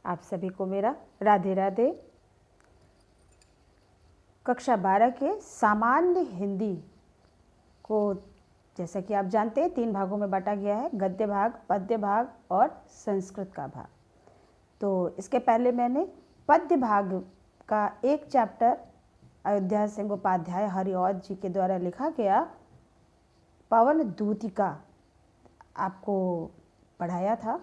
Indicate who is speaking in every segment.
Speaker 1: आप सभी को मेरा राधे राधे। कक्षा 12 के सामान्य हिंदी को जैसा कि आप जानते हैं 3 भागों में बांटा गया है, गद्य भाग, पद्य भाग और संस्कृत का भाग। तो इसके पहले मैंने पद्य भाग का एक चैप्टर अयोध्या सिंह उपाध्याय हरिऔध जी के द्वारा लिखा गया पवन दूतिका आपको पढ़ाया था।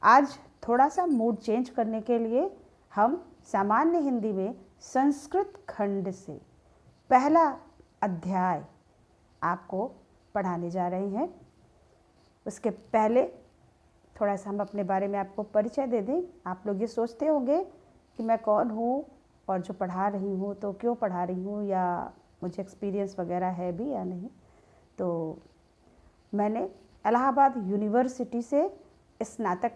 Speaker 1: आज थोड़ा सा मूड चेंज करने के लिए हम सामान्य हिंदी में संस्कृत खंड से पहला अध्याय आपको पढ़ाने जा रहे हैं। उसके पहले थोड़ा सा हम अपने बारे में आपको परिचय दे दें। आप लोग ये सोचते होंगे कि मैं कौन हूँ और जो पढ़ा रही हूँ तो क्यों पढ़ा रही हूँ, या मुझे एक्सपीरियंस वगैरह है भी या नहीं। तो मैंने इलाहाबाद यूनिवर्सिटी से स्नातक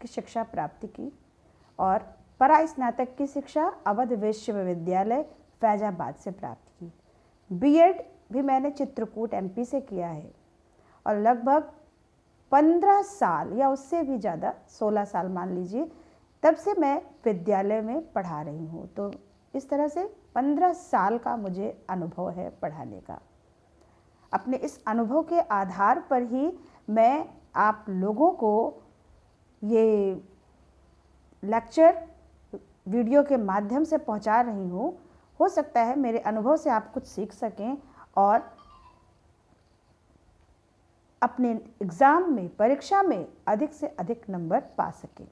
Speaker 1: की शिक्षा प्राप्त की और परा स्नातक की शिक्षा अवध विश्वविद्यालय फैजाबाद से प्राप्त की। बीएड भी मैंने चित्रकूट एमपी से किया है और लगभग 15 साल या उससे भी ज़्यादा 16 साल मान लीजिए, तब से मैं विद्यालय में पढ़ा रही हूँ। तो इस तरह से 15 साल का मुझे अनुभव है पढ़ाने का। अपने इस अनुभव के आधार पर ही मैं आप लोगों को ये लेक्चर वीडियो के माध्यम से पहुंचा रही हूँ। हो सकता है मेरे अनुभव से आप कुछ सीख सकें और अपने एग्ज़ाम में, परीक्षा में अधिक से अधिक नंबर पा सकें।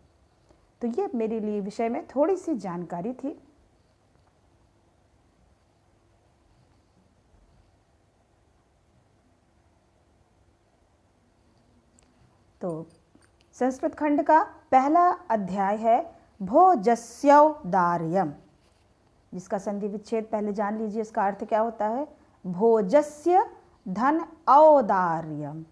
Speaker 1: तो ये मेरे लिए विषय में थोड़ी सी जानकारी थी। तो संस्कृत खंड का पहला अध्याय है भोजस्यौदार्यम, जिसका संधि विच्छेद पहले जान लीजिए। इसका अर्थ क्या होता है? भोजस्य धन औदार्यम।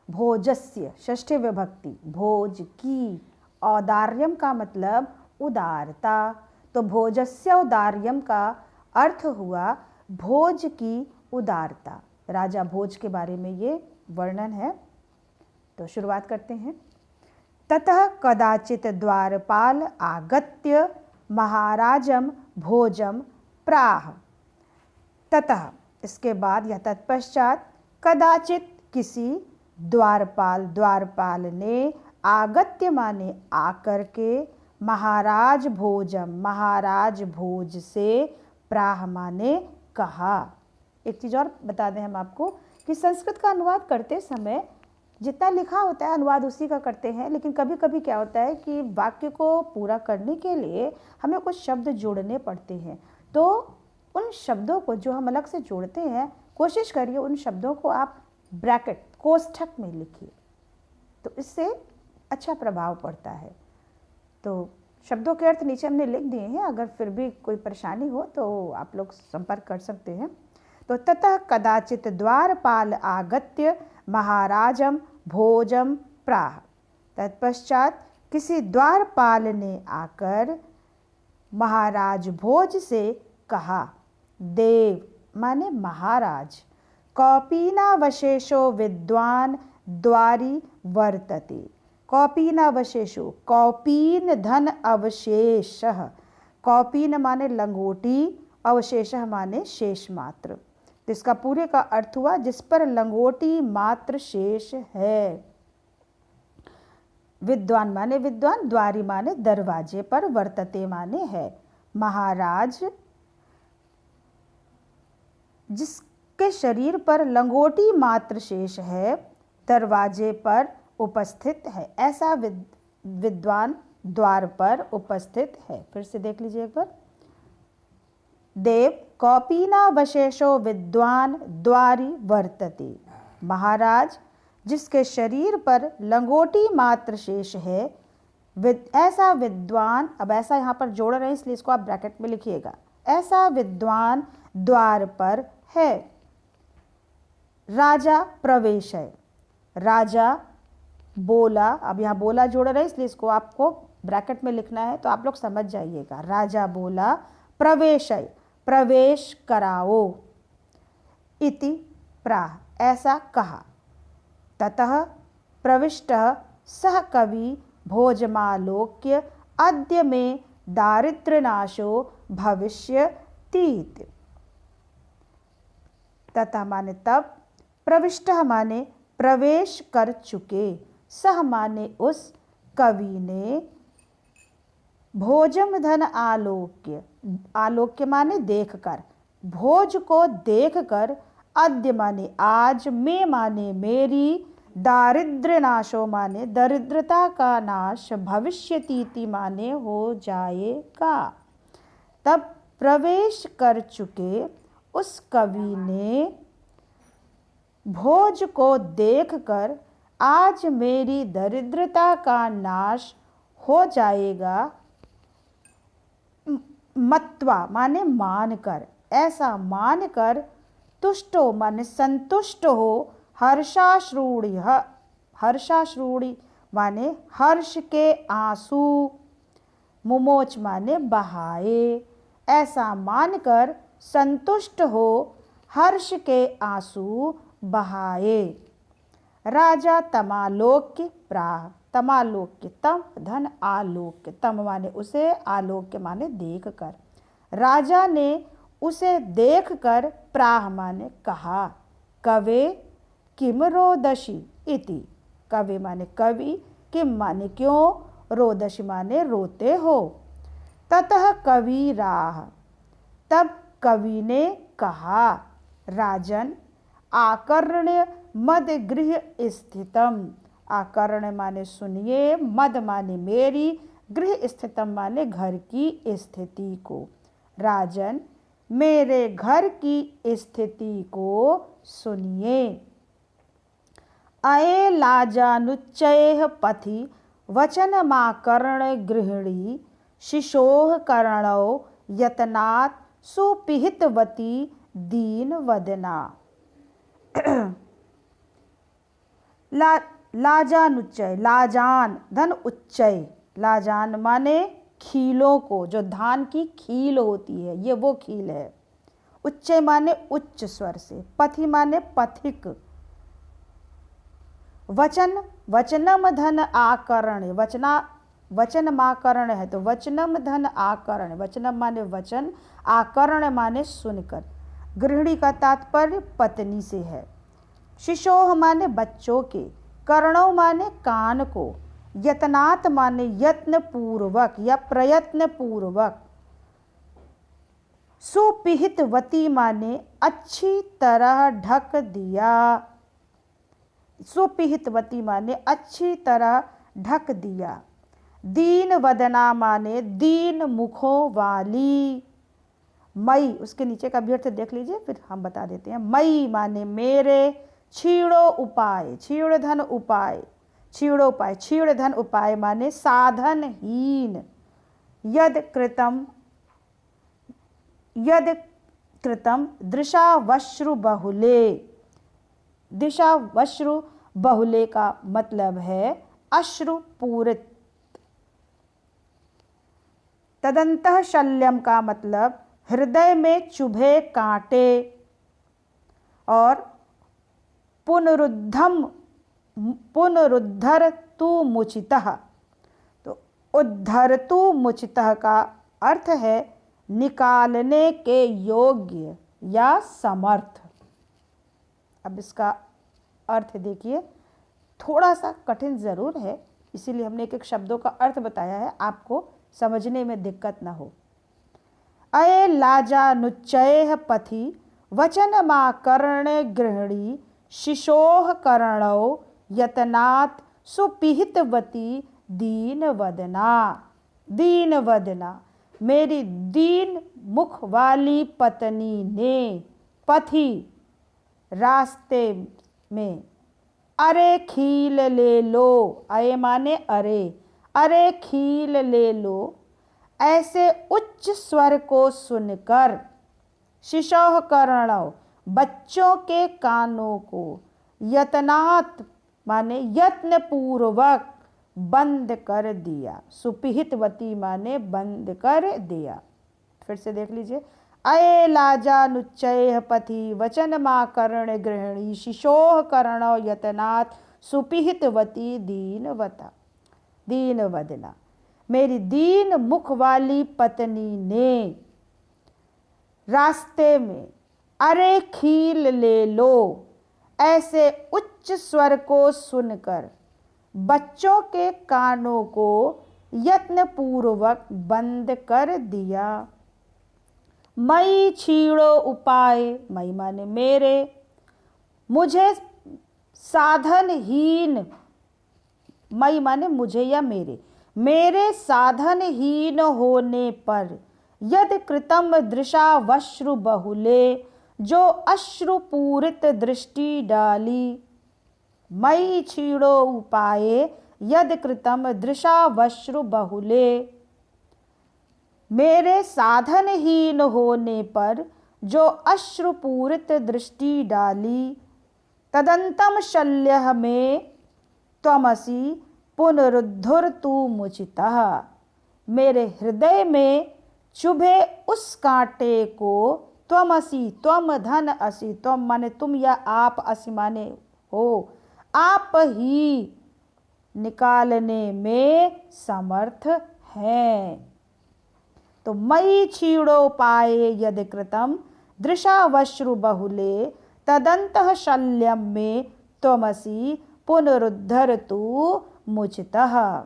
Speaker 1: भोजस्य षष्ठी विभक्ति, भोज की, औदार्यम का मतलब उदारता। तो भोजस्य औदार्यम का अर्थ हुआ भोज की उदारता। राजा भोज के बारे में ये वर्णन है। तो शुरुआत करते हैं। ततः कदाचित द्वारपाल आगत्य महाराजम भोजम प्राह। ततः इसके बाद या तत्पश्चात कदाचित किसी द्वारपाल ने आगत्य माने आकर के, महाराज भोज से, प्राह माने कहा। एक चीज़ और बता दें हम आपको कि संस्कृत का अनुवाद करते समय जितना लिखा होता है अनुवाद उसी का करते हैं, लेकिन कभी कभी क्या होता है कि वाक्य को पूरा करने के लिए हमें कुछ शब्द जोड़ने पड़ते हैं। तो उन शब्दों को जो हम अलग से जोड़ते हैं, कोशिश करिए उन शब्दों को आप ब्रैकेट, कोष्ठक में लिखिए, तो इससे अच्छा प्रभाव पड़ता है। तो शब्दों के अर्थ नीचे हमने लिख दिए हैं, अगर फिर भी कोई परेशानी हो तो आप लोग संपर्क कर सकते हैं। तो ततः कदाचित द्वारपाल आगत्य महाराजम भोजम प्राह। तत्पश्चात किसी द्वारपाल ने आकर महाराज भोज से कहा। देव माने महाराज, कौपीनावशेषो विद्वान द्वारी वर्तते। कौपीनावशेषो, कौपीन धन अवशेष। कौपीन माने लंगोटी, अवशेष माने शेष मात्र। तो इसका पूरे का अर्थ हुआ जिस पर लंगोटी मात्र शेष है। विद्वान माने विद्वान, द्वारी माने दरवाजे पर, वर्तते माने है। महाराज जिसके शरीर पर लंगोटी मात्र शेष है, दरवाजे पर उपस्थित है, ऐसा विद्वान द्वार पर उपस्थित है। फिर से देख लीजिए एक बार। देव कौपीनावशेषो विद्वान द्वारी वर्तते। महाराज जिसके शरीर पर लंगोटी मात्र शेष है, ऐसा विद्वान, अब ऐसा यहाँ पर जोड़ रहे हैं इसलिए इसको आप ब्रैकेट में लिखिएगा, ऐसा विद्वान द्वार पर है। राजा प्रवेश है, राजा बोला, अब यहाँ बोला जोड़ रहे हैं इसलिए इसको आपको ब्रैकेट में लिखना है, तो आप लोग समझ जाइएगा। राजा बोला, प्रवेश है, प्रवेश कराओ, इति प्राह, ऐसा कहा। ततः प्रविष्टः सह कवि भोजमालोक्य अद्य मे दारिद्र्यनाशो भविष्यतीति। तथा माने तब, प्रविष्टः माने प्रवेश कर चुके, सह माने उस कवि ने, भोजम धन आलोक्य, आलोक्य माने देखकर, भोज को देखकर, अद्य माने आज, में माने मेरी, दारिद्र्य नाशो माने दरिद्रता का नाश, भविष्यतीति माने हो जाएगा। तब प्रवेश कर चुके उस कवि ने भोज को देखकर आज मेरी दरिद्रता का नाश हो जाएगा। मत्वा माने मानकर, ऐसा मानकर, तुष्टो माने संतुष्ट हो, हर्षाश्रूढ़ि, हर्षाश्रूढ़ि माने हर्ष के आंसू, मुमोच माने बहाए, ऐसा मानकर संतुष्ट हो, हर्ष के आंसू बहाए। राजा तमालोक्य प्राह, तमालोक्य तम धन आलोक्य, तम माने उसे, आलोक्य माने देख कर, राजा ने उसे देख कर, प्राह माने कहा, कवे किम रोदशी इति, कवे माने कवि, किम माने क्यों, रोदशी माने रोते हो। ततः कवि राह, तब कवि ने कहा, राजन आकर्ण्य मद गृह स्थितम, आकर्ण माने सुनिए, मद माने मेरी, गृह स्थितम माने घर की स्थिति को, राजन मेरे घर की स्थिति को सुनिए। अये लाजानुच्चय पथि वचनमाकर्ण गृहिणी, शिशोः कर्णौ यतनात् सुपिहितवती दीन वदना। लाजानुच्चय, लाजान धन उच्चय, लाजान माने खीलों को, जो धान की खील होती है, ये वो खील है। उच्चय माने उच्च स्वर से, पथि माने पथिक, वचन वचनम धन आकर्ण, वचन माकर्ण है तो वचनम धन आकर्ण, वचनम माने वचन, आकर्ण माने सुनकर, गृहिणी का तात्पर्य पत्नी से है। शिशोह माने बच्चों के, कर्णों माने कान को, यतनात् माने यत्न पूर्वक या प्रयत्न पूर्वक, सुपिहितवती माने अच्छी तरह ढक दिया, सुपिहितवती माने अच्छी तरह ढक दिया। दीन वदना माने दीन मुखों वाली, मई उसके नीचे का अभ्यर्थ देख लीजिए, फिर हम बता देते हैं। मई माने मेरे, छीड़ो उपाय, छीड़ धन उपाय, छीड़ो उपाय, छीड़ धन उपाय माने साधनहीन। यद कृतम दृशावश्रु बहुले, दिशावश्रु बहुले का मतलब है अश्रु पूरित। तदंतः शल्यम का मतलब हृदय में चुभे कांटे, और पुनरुद्धर तु मुचितः, तो उद्धर तु मुचितः का अर्थ है निकालने के योग्य या समर्थ। अब इसका अर्थ देखिए, थोड़ा सा कठिन ज़रूर है, इसीलिए हमने एक एक शब्दों का अर्थ बताया है, आपको समझने में दिक्कत ना हो। अये लाजानुच्चय पथि वचनमाकर्ण गृहिणी, शिशोः कर्णौ यतनात् सुपिहितवती दीन वदना। दीन वदना मेरी दीन मुख वाली पत्नी ने, पथि रास्ते में, अरे खील ले लो, अये माने अरे, अरे खील ले लो, ऐसे उच्च स्वर को सुनकर, शिशोः कर्णौ बच्चों के कानों को, यतनात् माने यत्न पूर्वक बंद कर दिया, सुपिहितवती माने बंद कर दिया। फिर से देख लीजिए। अये लाजानुच्चय पथि वचनमाकर्ण गृहिणी, शिशोः कर्णौ यतनात् सुपिहितवती दीन वदना। मेरी दीन मुख वाली पत्नी ने। रास्ते में अरे खील ले लो, ऐसे उच्च स्वर को सुनकर बच्चों के कानों को यत्न पूर्वक बंद कर दिया। मई छीड़ो उपाय, मई माने मेरे, मुझे साधनहीन, मई माने मुझे या मेरे साधनहीन होने पर यदि कृतम दृशावश्रु बहुले, जो अश्रुपूरित दृष्टि डाली। मई छीड़ो उपाय यदि कृतम दृशावश्रु बहुले, मेरे साधनहीन होने पर जो अश्रुपूरित दृष्टि डाली। तदंतम शल्य में त्वमसि पुनरुद्धर तू मुचितः, मेरे हृदय में चुभे उस कांटे को त्वमसि, त्वम धन असि, त्वम माने तुम या आप, असि माने हो, आप ही निकालने में समर्थ हैं। तो मई छीड़ो पाए यदि कृतम दृशावश्रु बहुले, तदंतः शल्यम में त्वमसि पुनरुद्धर तू मुचितः,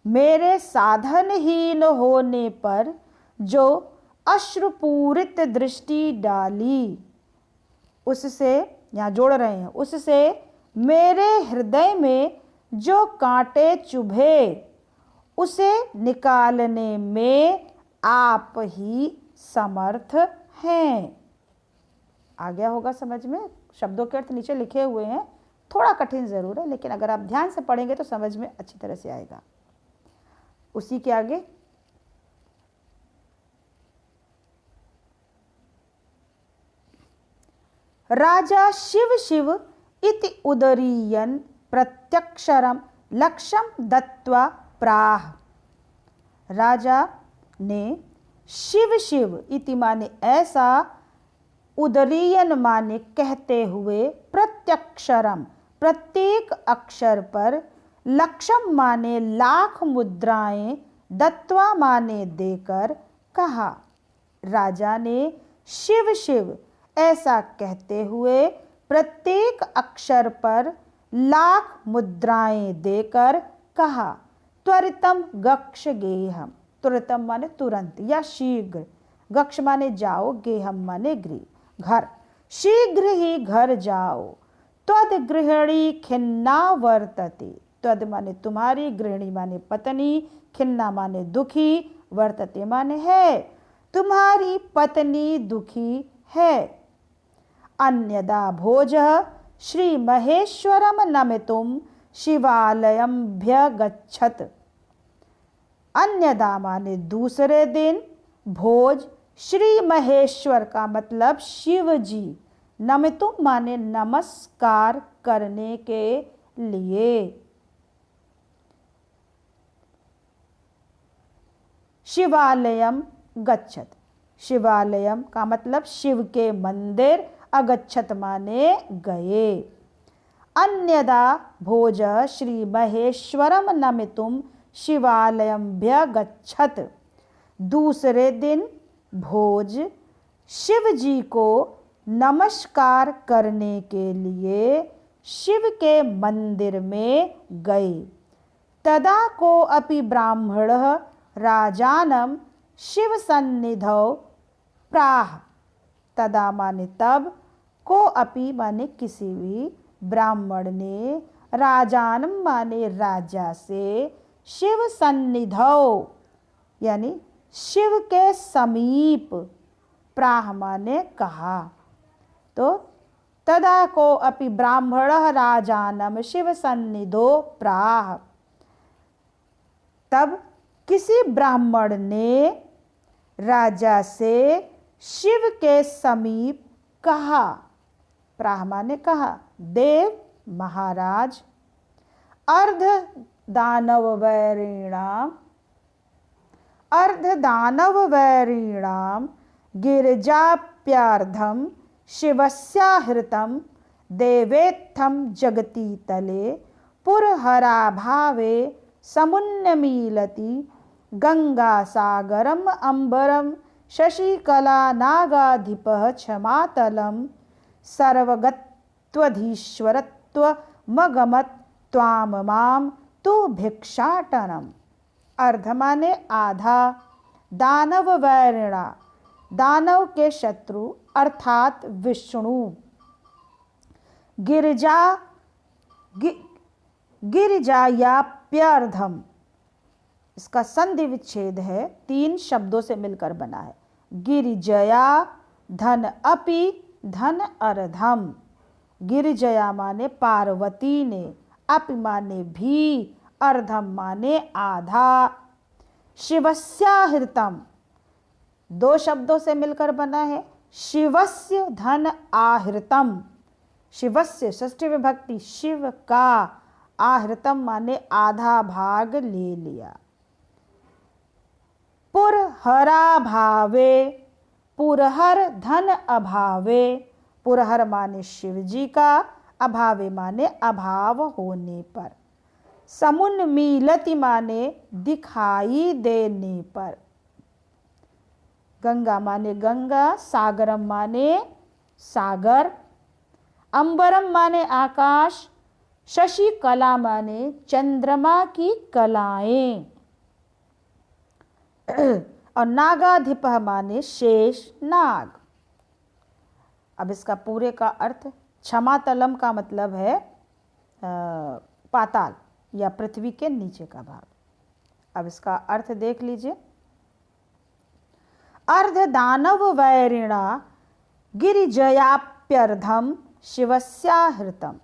Speaker 1: मेरे साधनहीन होने पर जो अश्रुपूरित दृष्टि डाली, उससे यहाँ जोड़ रहे हैं, उससे मेरे हृदय में जो कांटे चुभे उसे निकालने में आप ही समर्थ हैं। आ गया होगा समझ में? शब्दों के अर्थ नीचे लिखे हुए हैं, थोड़ा कठिन जरूर है, लेकिन अगर आप ध्यान से पढ़ेंगे तो समझ में अच्छी तरह से आएगा। उसी के आगे राजा शिव शिव इति उदरीयन प्रत्यक्षरम लक्ष्यम दत्वा प्राह। राजा ने शिव शिव इति माने ऐसा, उदरीयन माने कहते हुए, प्रत्यक्षरम प्रत्येक अक्षर पर, लक्षम माने लाख मुद्राएं, दत्वा माने देकर कहा। राजा ने शिव शिव ऐसा कहते हुए प्रत्येक अक्षर पर लाख मुद्राएं देकर कहा। त्वरितम गक्ष गेहम, त्वरितम माने तुरंत या शीघ्र, गक्ष माने जाओ, गेहम माने गृह घर, शीघ्र ही घर जाओ। त्वद गृहिणी खिन्ना वर्तते, त्वद माने तुम्हारी, गृहिणी माने पत्नी, खिन्ना माने दुखी, वर्तते माने है, तुम्हारी पत्नी दुखी है। अन्यदा भोजः श्री महेश्वरम नमितुम शिवालयमभ्यगच्छत। अन्यदा माने दूसरे दिन, भोज श्री महेश्वर का मतलब शिव जी, नमितुम माने नमस्कार करने के लिए। शिवालयम गच्छत, शिवालयम का मतलब शिव के मंदिर, अगच्छत माने गए। अन्यदा भोज श्री महेश्वरम नमितुम शिवालयमभ्यगच्छत, दूसरे दिन भोज शिव जी को नमस्कार करने के लिए शिव के मंदिर में गए। तदा को अपि ब्राह्मणः राजानम शिव सन्निधौ प्राह। तदा माने तब, को अपि माने किसी भी, ब्राह्मण ने, राजानम माने राजा से, शिव सन्निधौ यानी शिव के समीप, प्राह माने कहा। तो तदा को अपि ब्राह्मणः राजानम शिव सन्निधौ प्राह, तब किसी ब्राह्मण ने राजा से शिव के समीप कहा। प्राह माने कहा, देव महाराज, अर्ध दानव वैरीणाम गिरिजाप्यार्धम शिवस्याहृतम देवेत्थम जगती तले पुरहराभावे समुन्नमीलति गंगा सागरम अंबरम शशिकला नागाधिपः क्षमातलम सर्वगत्वधीश्वरत्वमगमत् त्वाम माम तु भिक्षाटनम। अर्ध माने आधा, दानव वैरिणा, दानव के शत्रु अर्थात विष्णु, गिरिजायाप्यर्धम, इसका संधि विच्छेद है, 3 शब्दों से मिलकर बना है। गिरिजया धन अपि धन अर्धम। गिरिजया माने पार्वती ने, अपि माने भी, अर्धम माने आधा। शिवस्याहृतम 2 शब्दों से मिलकर बना है। शिवस्य धन आहृतम, शिवस्य षष्ठी विभक्ति शिव का, आहृतम माने आधा भाग ले लिया। पुरहरा भावे, पुरहर धन अभावे, पुरहर माने शिव जी का, अभावे माने अभाव होने पर। समुन्मीलति माने दिखाई देने पर। गंगा माने गंगा, सागरम माने सागर, अंबरम माने आकाश, शशिकला माने चंद्रमा की कलाएं, और नागाधिपः माने शेष नाग। अब इसका पूरे का अर्थ, क्षमातलम का मतलब है पाताल या पृथ्वी के नीचे का भाग। अब इसका अर्थ देख लीजिए। अर्ध दानव वैरिणा गिरिजयाप्यर्धम शिवस्याहृतम।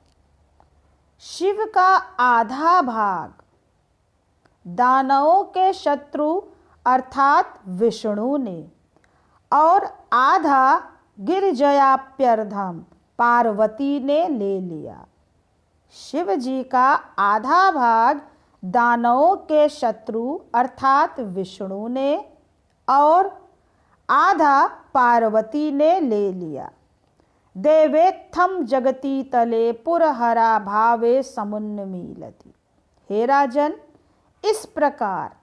Speaker 1: शिव का आधा भाग दानवों के शत्रु अर्थात विष्णु ने, और आधा गिरिजयाप्यर्धम पार्वती ने ले लिया। शिव जी का आधा भाग दानवों के शत्रु अर्थात विष्णु ने, और आधा पार्वती ने ले लिया। देवेत्थम जगती तले पुरहरा भावे समुन्नमीलति। हे राजन, इस प्रकार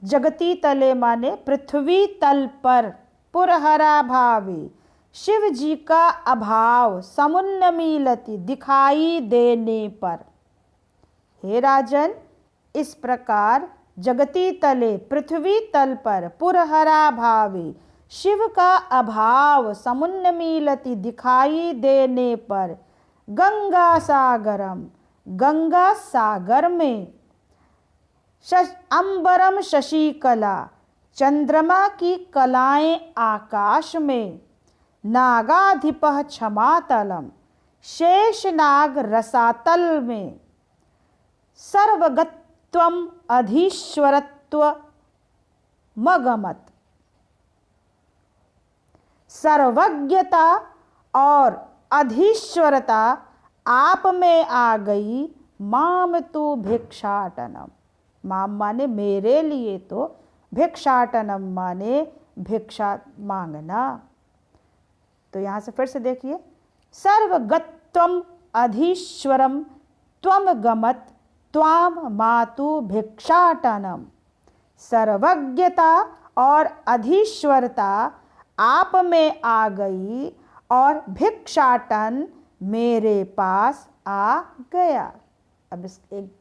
Speaker 1: जगती तले माने पृथ्वी तल पर, पुरहरा भावे शिव जी का अभाव, समुन्नमीलति दिखाई देने पर। हे राजन, इस प्रकार जगती तले पृथ्वी तल पर, पुरहरा भावे शिव का अभाव, समुन्नमीलति दिखाई देने पर, गंगा सागरम, गंगा सागर में, अंबरम शशिकला, चंद्रमा की कलाएं आकाश में, नागाधिपः क्षमातलम, शेषनाग रसातल में, सर्वगत्वम अधीश्वरत्व मगमत, सर्वज्ञता और अधीश्वरता आप में आ गई। माम तु भिक्षाटनम, माम माने मेरे लिए, तो भिक्षाटनम माने भिक्षा मांगना। तो यहाँ से फिर से देखिए, सर्वगत्वम अधीश्वरम त्वम गमत त्वाम मातु भिक्षाटनम। सर्वज्ञता और अधीश्वरता आप में आ गई और भिक्षाटन मेरे पास आ गया। अब इस एक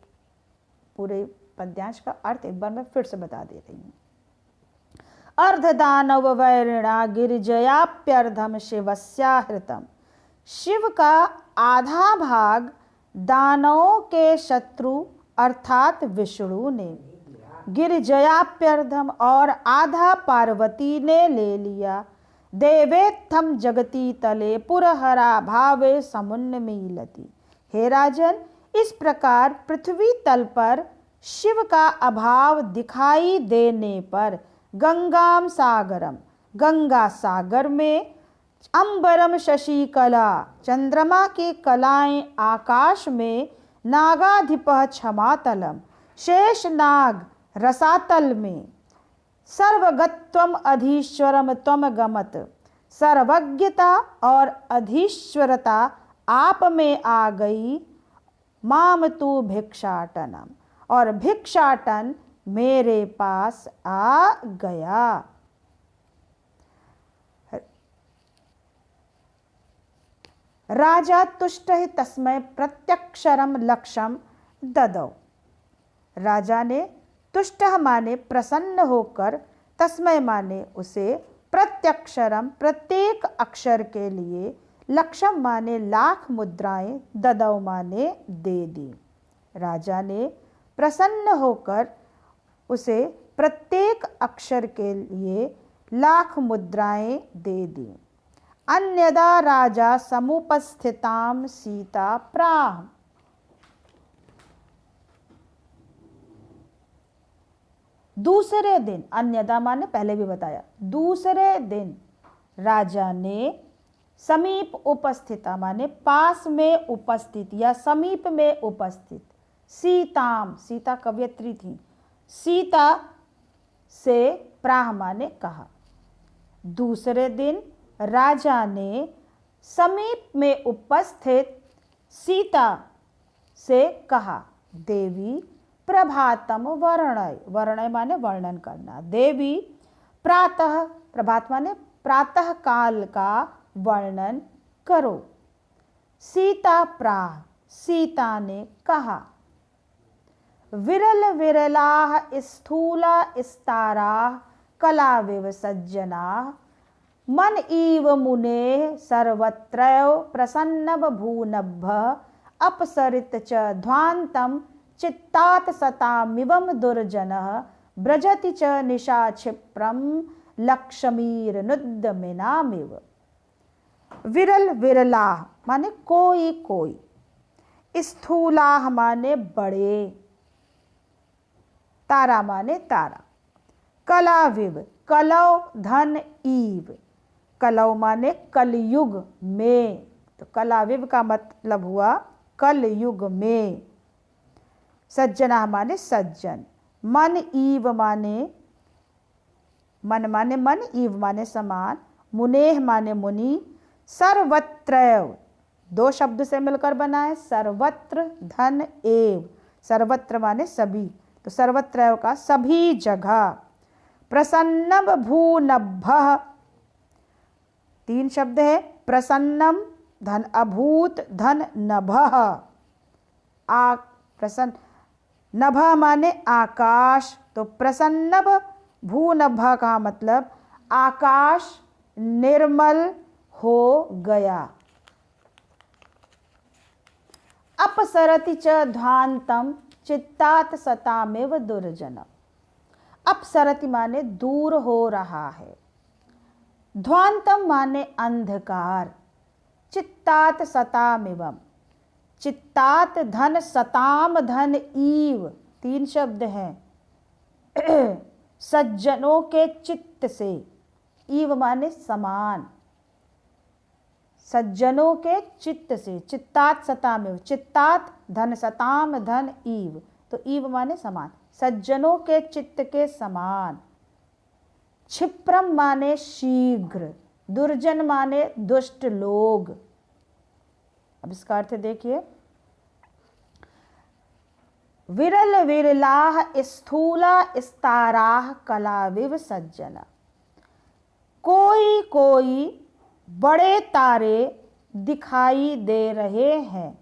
Speaker 1: पूरे पद्यांश का अर्थ एक बार मैं फिर से बता दे रही हूँ। अर्धदानव वैरिणा गिरिजयाप्यर्धम शिवस्याहृतम। शिव का आधा भाग दानवों के शत्रु अर्थात विष्णु ने, गिरिजयाप्यर्धम और आधा पार्वती ने ले लिया। देवेत्थम जगती तले पुरहरा भावे समुन्नमीलति। हे राजन, इस प्रकार पृथ्वी तल पर शिव का अभाव दिखाई देने पर, गंगाम सागरम, गंगा सागर में, अंबरम शशिकला, चंद्रमा की कलाएं आकाश में, नागाधिपः क्षमातलम, शेष नाग रसातल में, सर्वगत्वम अधीश्वरम त्वम गमत, सर्वज्ञता और अधीश्वरता आप में आ गई। माम तु भिक्षाटनम, और भिक्षाटन मेरे पास आ गया। राजा तुष्ट तस्मै प्रत्यक्षरम लक्षम ददौ। राजा ने तुष्ट माने प्रसन्न होकर, तस्मै माने उसे, प्रत्यक्षरम प्रत्येक अक्षर के लिए, लक्षम माने लाख मुद्राएं, ददौ माने दे दी। राजा ने प्रसन्न होकर उसे प्रत्येक अक्षर के लिए लाख मुद्राएं दे दी। अन्यदा राजा समुपस्थिताम सीता प्राह। दूसरे दिन, अन्यदा माने पहले भी बताया, दूसरे दिन राजा ने समीप उपस्थिता माने पास में उपस्थित या समीप में उपस्थित, सीताम, सीता कवयित्री थी, सीता से प्राह माने कहा। दूसरे दिन राजा ने समीप में उपस्थित सीता से कहा, देवी प्रभातम वर्णय, वर्णय माने वर्णन करना, देवी प्रातः, प्रभात माने प्रातः काल का वर्णन करो। सीता प्राह, सीता ने कहा, विरल विरलाः स्थूला स्ताराः कलाविव सज्जनाः मन इव मुने सर्वत्रैव प्रसन्नव भूनभः अपसरित च ध्वान्तं चित्तात् सतामिवं दुर्जनः ब्रजति च निशा क्षिप्रं लक्ष्मीर्नुद्यमिनामिव। विरल विरलाः माने कोई कोई, स्थूलाः माने बड़े, तारा माने तारा, कलाविव, कलौ धन ईव, कलौ माने कलयुग में, तो कलाविव का मतलब हुआ कलयुग में। सज्जना माने सज्जन, मन ईव माने मन माने मन, ईव माने समान, मुनेह माने मुनि, सर्वत्रैव दो शब्द से मिलकर बना है, सर्वत्र धन एव, सर्वत्र माने सभी, तो सर्वत्रैव का सभी जगह, प्रसन्नम भूनभः, तीन शब्द है, प्रसन्नम धन अभूत धन नभः, आ प्रसन्न, नभः माने आकाश, तो प्रसन्नभ भूनभः का मतलब आकाश निर्मल हो गया। अपसरति च ध्वान्तम चित्तात् सतामेव दुर्जनम। अपसरति माने दूर हो रहा है, ध्वान्तम माने अंधकार, चित्तात् सतामिवम, चित्तात् धन सताम धन ईव, तीन शब्द हैं, सज्जनों के चित्त से, ईव माने समान, सज्जनों के चित्त से, चित्तात् सतामिव, चित्तात् धन सताम धन ईव, तो ईव माने समान, सज्जनों के चित्त के समान। क्षिप्रम माने शीघ्र, दुर्जन माने दुष्ट लोग। अब इसका अर्थ देखिए, विरल विरलाः स्थूला स्ताराः कलाविव सज्जना, कोई कोई बड़े तारे दिखाई दे रहे हैं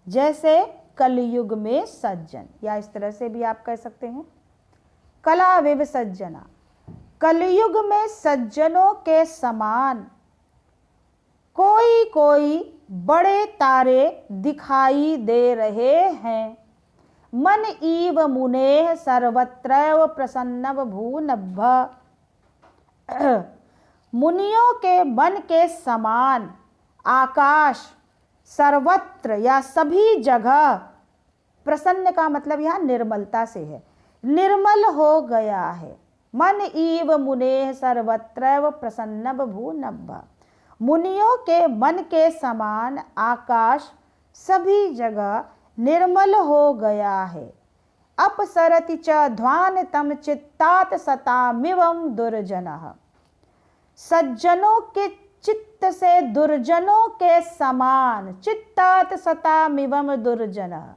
Speaker 1: जैसे कलयुग में सज्जन, या इस तरह से भी आप कह सकते हैं, कलाविव सज्जना, कलयुग में सज्जनों के समान कोई कोई बड़े तारे दिखाई दे रहे हैं। मन ईव मुनेः सर्वत्रैव प्रसन्नव भूनभः, मुनियों के मन के समान आकाश सर्वत्र या सभी जगह, प्रसन्न का मतलब यहाँ निर्मलता से है, निर्मल हो गया है। मन ईव मुनेः सर्वत्रैव प्रसन्नव भूनभः, मुनियों के मन के समान आकाश सभी जगह निर्मल हो गया है। अपसरति च ध्वान्तम चित्तात् सतामिवं दुर्जनः, सज्जनों के चित्त से दुर्जनों के समान, चित्तात् सतामिवं दुर्जनः,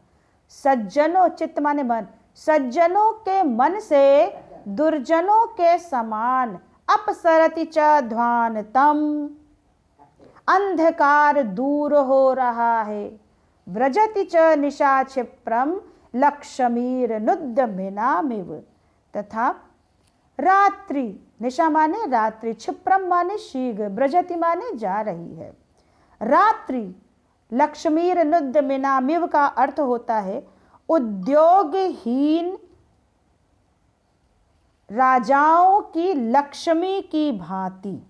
Speaker 1: सज्जनों, चित्त माने मन, सज्जनों के मन से दुर्जनों के समान अपसरति च ध्वान तम, अंधकार दूर हो रहा है, व्रजति च निशा क्षिप्रम लक्ष्मीर नुद्यमिनामिव, तथा रात्रि, निशा माने रात्रि, क्षिप्रम माने शीघ्र, व्रजति माने जा रही है, रात्रि लक्ष्मीर नुद्यमिनामिव का अर्थ होता है उद्योगहीन राजाओं की लक्ष्मी की भांति,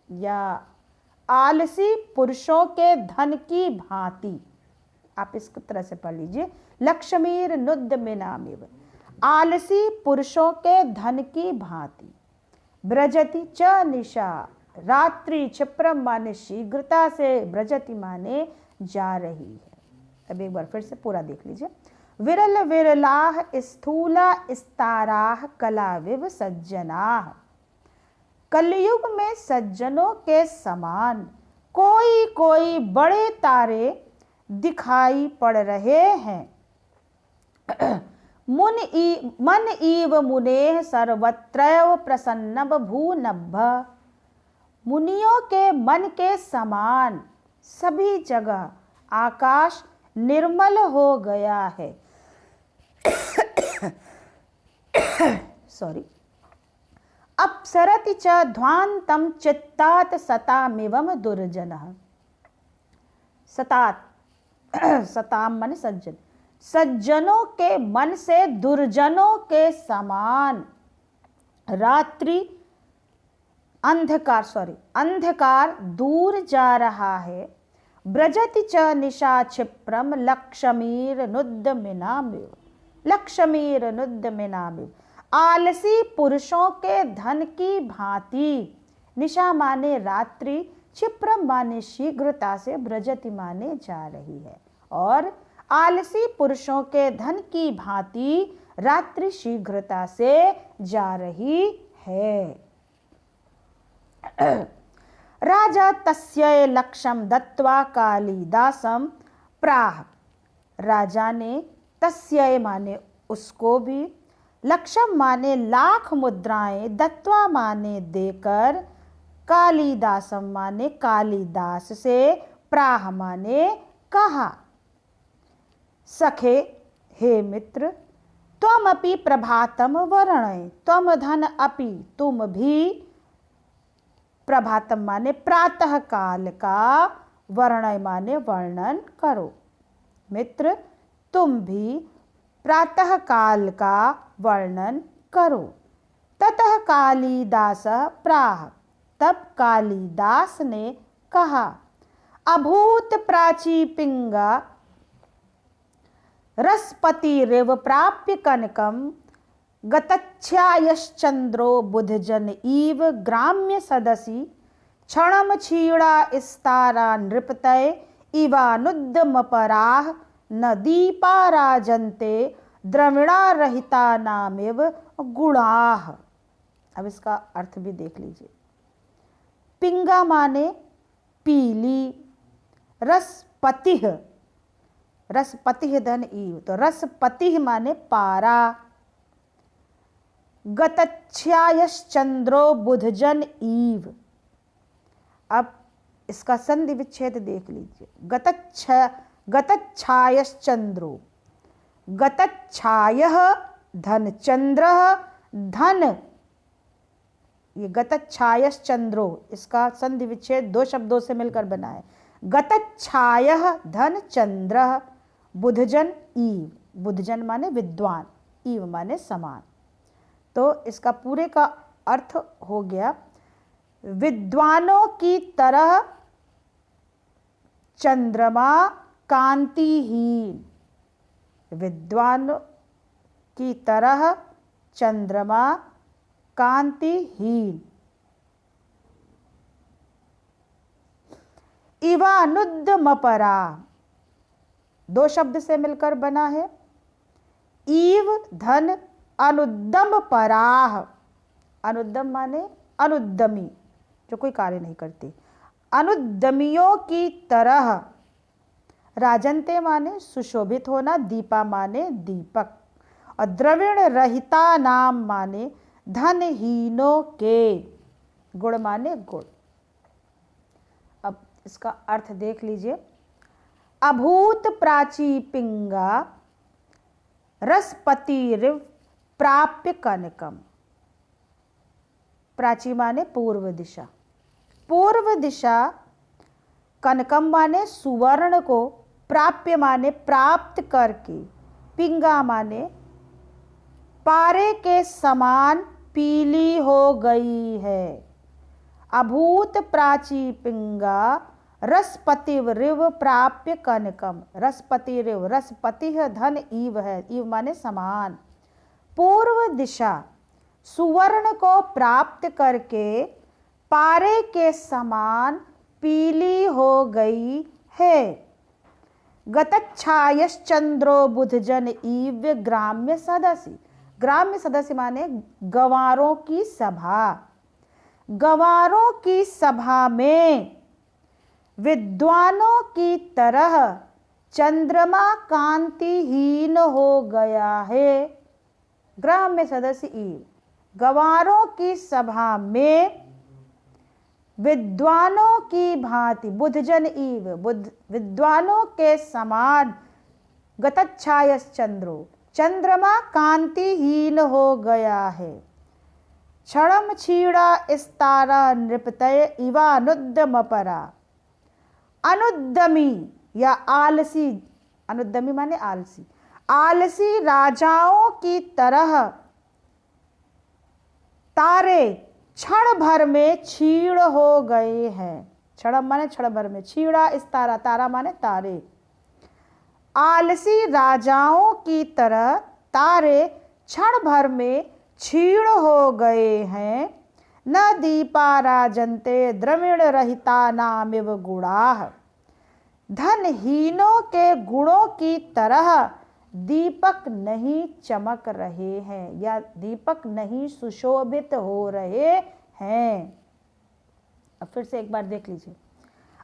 Speaker 1: या आलसी पुरुषों के धन की भांति। आप इसको तरह से पढ़ लीजिए, लक्ष्मीर नुद्यमिनामिव, आलसी पुरुषों के धन की भांति, ब्रजति च निशा, रात्रि, क्षिप्रम माने शीघ्रता से, ब्रजति माने जा रही है। अब एक बार फिर से पूरा देख लीजिए। विरल विरलाह स्थूला स्ताराह कलाविव सज्जनाह, कलयुग में सज्जनों के समान कोई कोई बड़े तारे दिखाई पड़ रहे हैं। मन ईव मुनेह सर्वत्रैव प्रसन्नब भूनभ, मुनियों के मन के समान सभी जगह आकाश निर्मल हो गया है। सॉरी। अपसरति च ध्वांतम चित्तात सतामिवम दुर्जनः, सतात सताम माने सज्जन, सज्जनों के मन से दुर्जनों के समान रात्रि अंधकार दूर जा रहा है, ब्रजति च निशा क्षिप्रम लक्ष्मीर नुद्यमिनामिव, लक्ष्मीर नुद्यमिनामिव, आलसी पुरुषों के धन की भांति, निशा माने रात्रि, क्षिप्रम माने शीघ्रता से, ब्रजति माने जा रही है, और आलसी पुरुषों के धन की भांति रात्रि शीघ्रता से जा रही है। राजा तस्यै लक्षम दत्वा कालिदासम प्राह, राजा ने तस्यै माने उसको भी, लक्षम माने लाख मुद्राएं, दत्वा माने देकर, कालिदासम माने कालिदास से, प्राह माने कहा, सखे हे मित्र, त्वम अपि प्रभातम वर्णय, त्वम धन अपि तुम भी, प्रभातम माने प्रातः काल का, वर्णय माने वर्णन करो, मित्र तुम भी प्रातः काल का वर्णन करो। ततः कालिदास प्राह, तब कालिदास ने कहा, अभूत प्राची पिंगा रसपतिरिव प्राप्य कनकम, गतच्छायश्चंद्रो बुधजन इव ग्राम्य सदसि, क्षणम क्षीणा स्तारा नृपतय इवानुद्यमपराः, न दीपा राजन्ते द्रविणा रहिता नामिव गुणाः। अब इसका अर्थ भी देख लीजिए। पिंगा माने पीली, रसपतिः, रसपतिः धन ईव, तो रसपतिः माने पारा, गतच्छायश्चंद्रो बुधजन ईव। अब इसका संधि विच्छेद देख लीजिए। गतच्छायश्चंद्रो, गतच्छायः धन, चंद्र धन, ये गतच्छायश्चंद्रो, इसका संधि विच्छेद दो शब्दों से मिलकर बना है। गतच्छायः धन चंद्र, बुधजन ईव, बुधजन माने विद्वान, ईव माने समान। तो इसका पूरे का अर्थ हो गया, विद्वानों की तरह चंद्रमा कांतिहीन, विद्वान की तरह चंद्रमा कांतिहीन, इवानुद्यमपरा, दो शब्द से मिलकर बना है। ईव धन अनुद्यम पराह, अनुद्यम माने अनुद्यमी, जो कोई कार्य नहीं करती, अनुद्यमियों की तरह, राजन्ते माने सुशोभित होना, दीपा माने दीपक, और द्रविण रहिता नाम माने धनहीनों के, गुण माने गुण। अब इसका अर्थ देख लीजिए। अभूत प्राची पिंगा रसपतिरिव प्राप्य कनकम। प्राची माने पूर्व दिशा, पूर्व दिशा, कनकम माने सुवर्ण को, प्राप्य माने प्राप्त करके, पिंगा माने पारे के समान पीली हो गई है। अभूत प्राची पिंगा रसपतिरिव प्राप्य कनकम। रसपतिरिव, रसपति है धन, ईव है, ईव माने समान। पूर्व दिशा सुवर्ण को प्राप्त करके पारे के समान पीली हो गई है। गतच्छायश्चंद्रो बुधजन ईव ग्राम्य सदसी। ग्राम्य सदस्य माने गंवारों की सभा। गंवारों की सभा में विद्वानों की तरह चंद्रमा कांतिहीन हो गया है। ग्राम्य सदस्य ईव, गंवारों की सभा में विद्वानों की भांति, बुधजन ईव, विद्वानों के समान, गतच्छायश्चंद्रो, चंद्रमा कांतिहीन हो गया है। क्षणम क्षीणा इस्तारा नृपतय इवानुद्दमपरा। अनुद्दमी या आलसी, अनुद्दमी माने आलसी, आलसी राजाओं की तरह तारे क्षण भर में क्षीण हो गए हैं। क्षण माने क्षण भर में, क्षीणा इस तारा, तारा माने तारे। आलसी राजाओं की तरह तारे क्षण भर में क्षीण हो गए हैं। न दीपा राजन्ते द्रविण रहिता नामिव गुणाः। धनहीनों के गुणों की तरह दीपक नहीं चमक रहे हैं, या दीपक नहीं सुशोभित हो रहे हैं। अब फिर से एक बार देख लीजिए।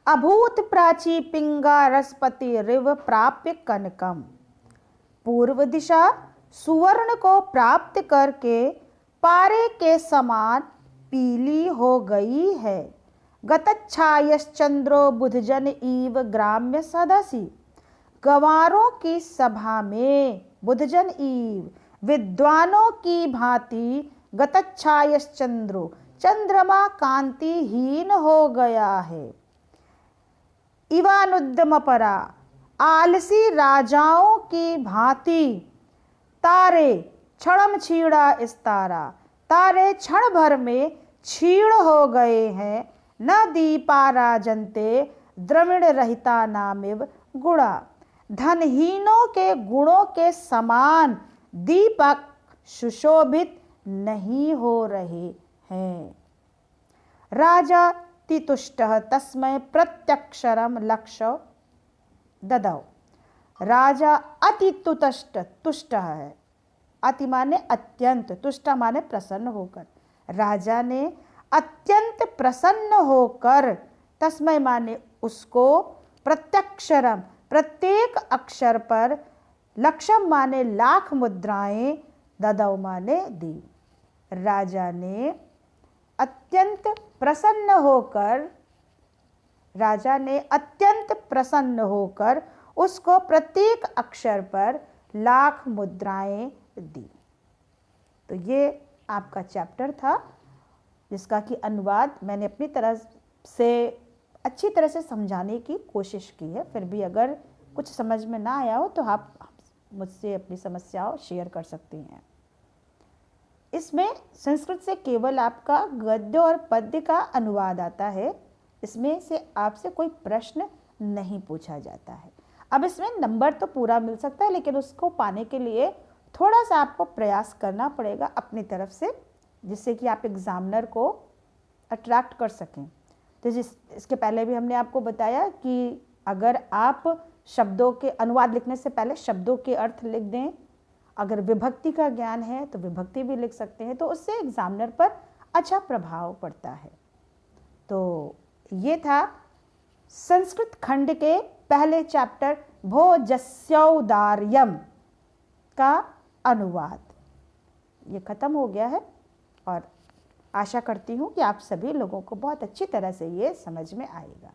Speaker 1: अभूत प्राची पिंगा रसपति रिव प्राप्य कनकम। पूर्व दिशा सुवर्ण को प्राप्त करके पारे के समान पीली हो गई है। गतच्छायश्चंद्रो बुधजन ईव ग्राम्य सदसी। गंवारों की सभा में, बुधजन ईव, विद्वानों की भांति, गतच्छायश्चंद्रो, चंद्रमा कांतिहीन हो गया है। इवानुद्दमपरा, आलसी राजाओं की भांति, तारे क्षणम क्षीणा इस तारा, तारे क्षण भर में क्षीण हो गए हैं। न दीपा राजन्ते द्रविण रहिता नामिव गुणा। धनहीनों के गुणों के समान दीपक सुशोभित नहीं हो रहे हैं। राजा तितुष्टः तस्मै प्रत्यक्षरम लक्ष्य ददौ। राजा अति तुष्ट, तुष्ट है, अति माने अत्यंत, तुष्ट माने प्रसन्न होकर। राजा ने अत्यंत प्रसन्न होकर, तस्मै माने उसको, प्रत्यक्षरम प्रत्येक अक्षर पर, लक्षम माने लाख मुद्राएं, ददौ माने दी। राजा ने अत्यंत प्रसन्न होकर, राजा ने अत्यंत प्रसन्न होकर उसको प्रत्येक अक्षर पर लाख मुद्राएं दी। तो ये आपका चैप्टर था, जिसका कि अनुवाद मैंने अपनी तरह से अच्छी तरह से समझाने की कोशिश की है। फिर भी अगर कुछ समझ में ना आया हो तो आप मुझसे अपनी समस्याओं शेयर कर सकती हैं। इसमें संस्कृत से केवल आपका गद्य और पद्य का अनुवाद आता है, इसमें से आपसे कोई प्रश्न नहीं पूछा जाता है। अब इसमें नंबर तो पूरा मिल सकता है, लेकिन उसको पाने के लिए थोड़ा सा आपको प्रयास करना पड़ेगा अपनी तरफ से, जिससे कि आप एग्जामिनर को अट्रैक्ट कर सकें। तो इसके पहले भी हमने आपको बताया कि अगर आप शब्दों के अनुवाद लिखने से पहले शब्दों के अर्थ लिख दें, अगर विभक्ति का ज्ञान है तो विभक्ति भी लिख सकते हैं, तो उससे एग्जामिनर पर अच्छा प्रभाव पड़ता है। तो ये था संस्कृत खंड के पहले चैप्टर भोजस्यौदार्यम का अनुवाद ये ख़त्म हो गया है और आशा करती हूँ कि आप सभी लोगों को बहुत अच्छी तरह से ये समझ में आएगा।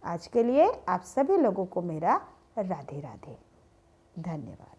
Speaker 1: आज के लिए आप सभी लोगों को मेरा राधे राधे, धन्यवाद।